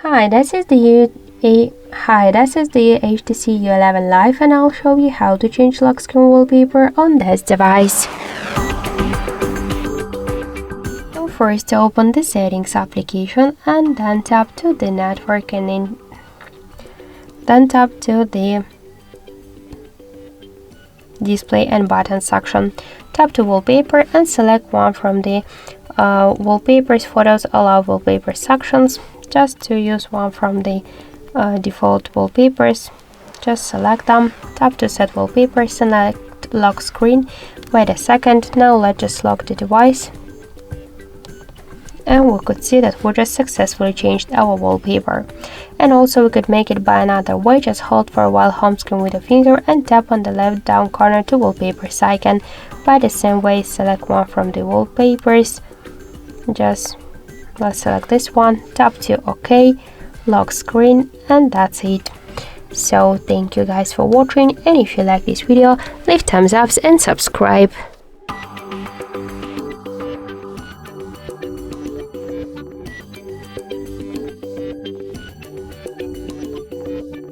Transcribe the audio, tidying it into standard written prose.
This is the HTC U11 Life, and I'll show you how to change lock screen wallpaper on this device. So first open the settings application and then tap to the network and then tap to the display and button section. Tap to wallpaper and select one from the wallpapers, photos, allow wallpaper sections. Just to use one from the default wallpapers, just select them. Tap to set wallpaper, select lock screen. Wait a second. Now let's just lock the device. And we could see that we just successfully changed our wallpaper. And also we could make it by another way. Just hold for a while home screen with a finger and tap on the left down corner to wallpapers icon. By the same way, select one from the wallpapers. Let's select this one, tap to OK, lock screen, and that's it. So thank you guys for watching, and if you like this video, leave thumbs up and subscribe.